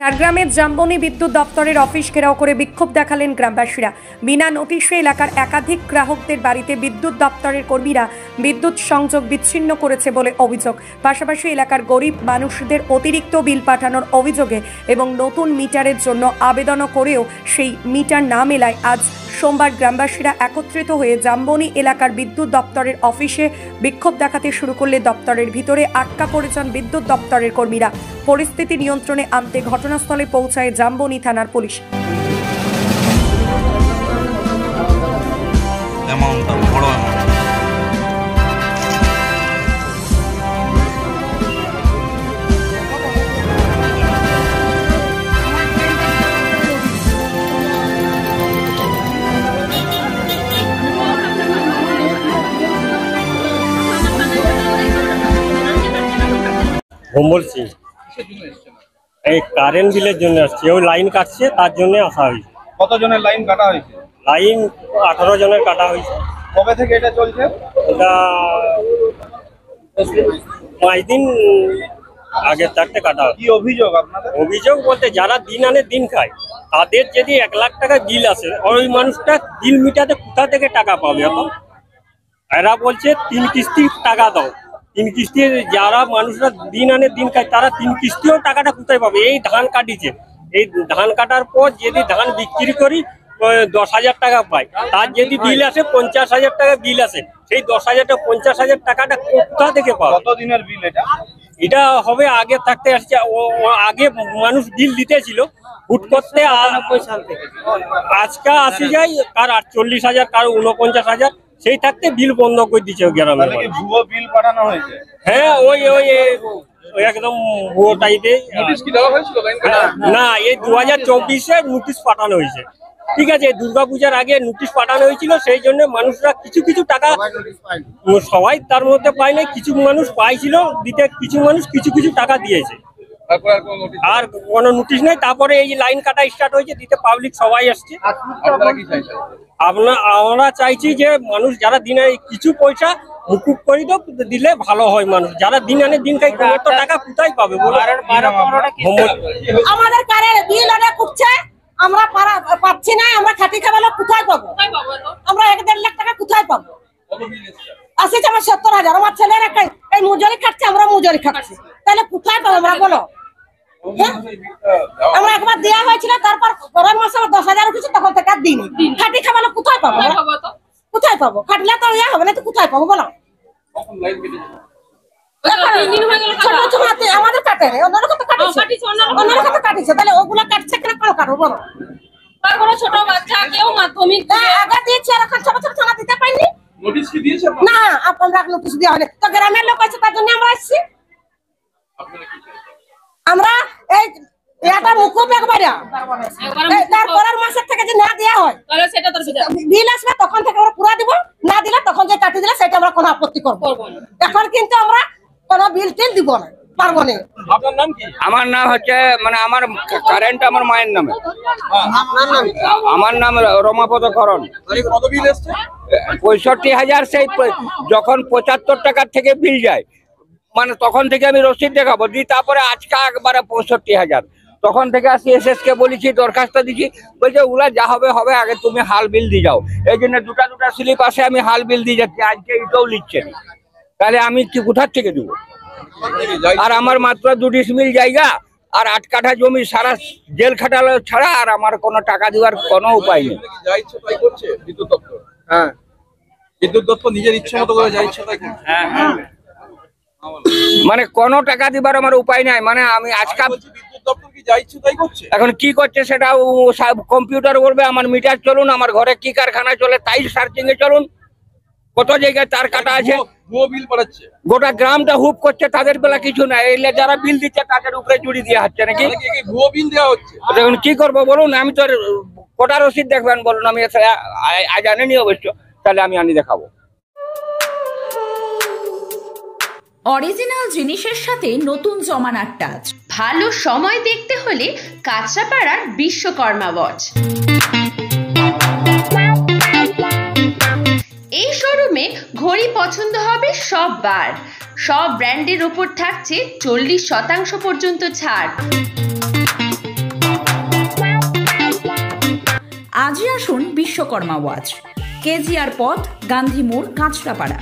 ঝাড়গ্রামের জাম্বনি বিদ্যুৎ দপ্তরের অফিস ঘেরাও করে বিক্ষোভ দেখালেন গ্রামবাসীরা। বিনা নোটিশে এলাকার একাধিক গ্রাহকদের বাড়িতে বিদ্যুৎ দপ্তরের কর্মীরা বিদ্যুৎ সংযোগ বিচ্ছিন্ন করেছে বলে অভিযোগ। পাশাপাশি এলাকার গরিব মানুষদের অতিরিক্ত বিল পাঠানোর অভিযোগে এবং নতুন মিটারের জন্য আবেদনও করেও সেই মিটার না মেলায় আজ সোমবার গ্রামবাসীরা একত্রিত হয়ে জাম্বনি এলাকার বিদ্যুৎ দপ্তরের অফিসে বিক্ষোভ দেখাতে শুরু করলে দপ্তরের ভিতরে আটকা পড়ে যান বিদ্যুৎ দপ্তরের কর্মীরা। পরিস্থিতি নিয়ন্ত্রণে আনতে ঘটনাস্থলে পৌঁছায় জাম্বনি থানার পুলিশ। ভোম্বল সিং এই কারেন্ট বিলের জন্য আসছে, ওই লাইন কাটছে তার জন্য আসা হয়েছে। কতজনের লাইন কাটা হয়েছে? লাইন 18 জনের কাটা হয়েছে। কবে থেকে এটা চলছে? এটা 5 দিন আগে থাকতে কাটা। কি অভিযোগ আপনাদের? অভিযোগ বলতে যারা দিন আনে দিন খায় তাদের যদি 1 লাখ টাকা বিল আসে, ওই মানুষটা বিল মিটাতে কোথা থেকে টাকা পাবে? এখন এরা বলছে 3 কিস্তি টাকা দাও। 3 কিস্তি যারা মানুষরা দিন আনে দিন খায় তারা 3 কিস্তিও টাকাটা কোথায় পাবে? এই ধান কাটিছে, এই ধান কাটার পর যদি ধান বিক্রি করি 10,000 টাকা পাই, তার যদি বিল আসে 50,000 টাকা বিল আসে, সেই 10,000 টাকা 50,000 টাকাটা কোথা থেকে পাবে? কত দিনের বিল এটা? এটা হবে আগে থাকতে আসছে, আগে মানুষ বিল দিতেছিল হুট করতে আজকে আসি যায়, কার 48,000 কার 49,000, সেই থাকতে বিল বন্ধ করে দিচ্ছে গ্রামে। ভুয়ো বিল পাঠানো হয়েছে? হ্যাঁ, ওই একদম ভুয়ো টাইপে। না, এই 2024-এ নোটিশ পাঠানো হয়েছে। ঠিক আছে, দুর্গাপূজার আগে নোটিশ পাঠানো হয়েছিল, সেই জন্য মানুষরা কিছু টাকা, সবাই তার মধ্যে পায় নাই, কিছু মানুষ পাইছিল দিতে, কিছু মানুষ কিছু টাকা দিয়েছে, আর কোনো নোটিশ নেই। তারপরে এই লাইন কাটা স্টার্ট হয়েছে, দিতে পাবলিক সবাই আসছে। আমরা চাইছি যে মানুষ যারা দিনে কিছু পয়সা মুকুব করে দিলে ভালো হয়। মানুষ যারা দিন আনে দিন খাই তো টাকা কোথায় পাবে? আমাদের কারের বিল অনেক উঠছে, আমরা পাচ্ছি না, আমরা খাটি খাওয়ালে কোথায় পাবো? আমরা 1-1.5 লাখ টাকা কোথায় পাবো? আসছে আমার 70,000, আমার ছেলের এই মজুরি খাচ্ছে, আমরা মজুরি খাচ্ছি, তাহলে কোথায় পাবো আমরা বলো? আমরা একবার দেওয়া হয়েছিল, তারপর পরের মাসে 10,000 উঠেছে, তখন থেকে দিন খাটি খাওয়ালে কোথায় পাবো? কোথায় পাবো? খাটলে তো ইয়া হবে না, তো কোথায় পাবো বলো? আমাদের কাটে কাটিছে, তাহলে ওগুলো কাটছে কেন? কেন কাটবো বলো? ছোট বাচ্চা কেউ মাধ্যমিক আগে দিয়েছে, এখন ছোট থানা দিতে পারিনি। না, আপনারা নোটিশ দেওয়া হলে তো গ্রামের লোক আছে, তার জন্য আমরা আসছি। আমরা এই এটা মুকুব একবারে, তারপরের মাসের থেকে যে না দেওয়া হয় বিল আসবে, তখন থেকে আমরা পুরা দিব, না দিলে তখন যে কাটি দিলে সেটা আমরা কোনো আপত্তি করবো। এখন কিন্তু আমরা কোনো বিল টিল দিব না, পারবো না। আপনার নাম কি? আমার নাম হচ্ছে, মানে আমার কারেন্ট আমার মায়ের নামে। আমার নাম রমাপদ করণ। কত বিল এসছে? 65,000। সেই যখন 75 টাকার থেকে বিল যায়, মানে তখন থেকে আমি রসিদ দেখাবো দিই, তারপরে আজকে একবারে 65,000। তখন থেকে আসি এসএস কে বলেছি, দরখাস্ত দিচ্ছি, বলছে ওগুলা যা হবে হবে, আগে তুমি হাল বিল দিয়ে যাও। এই জন্য দুটা স্লিপ আসে, আমি হাল বিল দিয়ে যাচ্ছি, আজকে এটাও লিখছে না, তাহলে আমি কি কোথার থেকে দেবো? আর আমার মাত্র 2 ডিসমিল জায়গা আর 8 কাঠা জমি, সারা জেল খাটালো ছাড়া আর আমার কোনো টাকা দেওয়ার কোনো উপায় নেই। বিদ্যুৎ দপ্তর, হ্যাঁ, বিদ্যুৎ দপ্তর নিজের ইচ্ছা মতো করে যা ইচ্ছা তাই করছে। হ্যাঁ, মানে কোনো টাকা দিবার আমার উপায় নাই। মানে আমি আজকে বিদ্যুৎ দপ্তর কি যা ইচ্ছা তাই করছে? এখন কি করছে সেটা কম্পিউটার বলবে, আমার মিটার চলুন, আমার ঘরে কি কারখানা চলে তাই সার্চিং এ চলুন, কত জায়গায় তার কাটা আছে, ভুয়ো বিল পাঠাচ্ছে, গোটা গ্রামটা হুপ করছে, তাদের বেলা কিছু নাই। এলে যারা বিল দিচ্ছে তাদের উপরে জুড়ি দেওয়া হচ্ছে নাকি? ভুয়ো বিল দেওয়া হচ্ছে। এখন কি করবো বলুন? আমি তো কটা রসিদ দেখবেন বলুন? আমি আজ আনিনি অবশ্য, তাহলে আমি আনি দেখাবো। অরিজিনাল জিনিসের সাথে নতুন জমানার টাচ। ভালো সময় দেখতে হলে কাঁচরাপাড়ার বিশ্বকর্মা ওয়াচ। এই শোরুমে ঘড়ি পছন্দ হবে সব বার। সব ব্র্যান্ডের উপর থাকছে 40% পর্যন্ত ছাড়। আজই আসুন বিশ্বকর্মা ওয়াচ, কেজিআর পথ, গান্ধী মোড়, কাঁচরাপাড়া।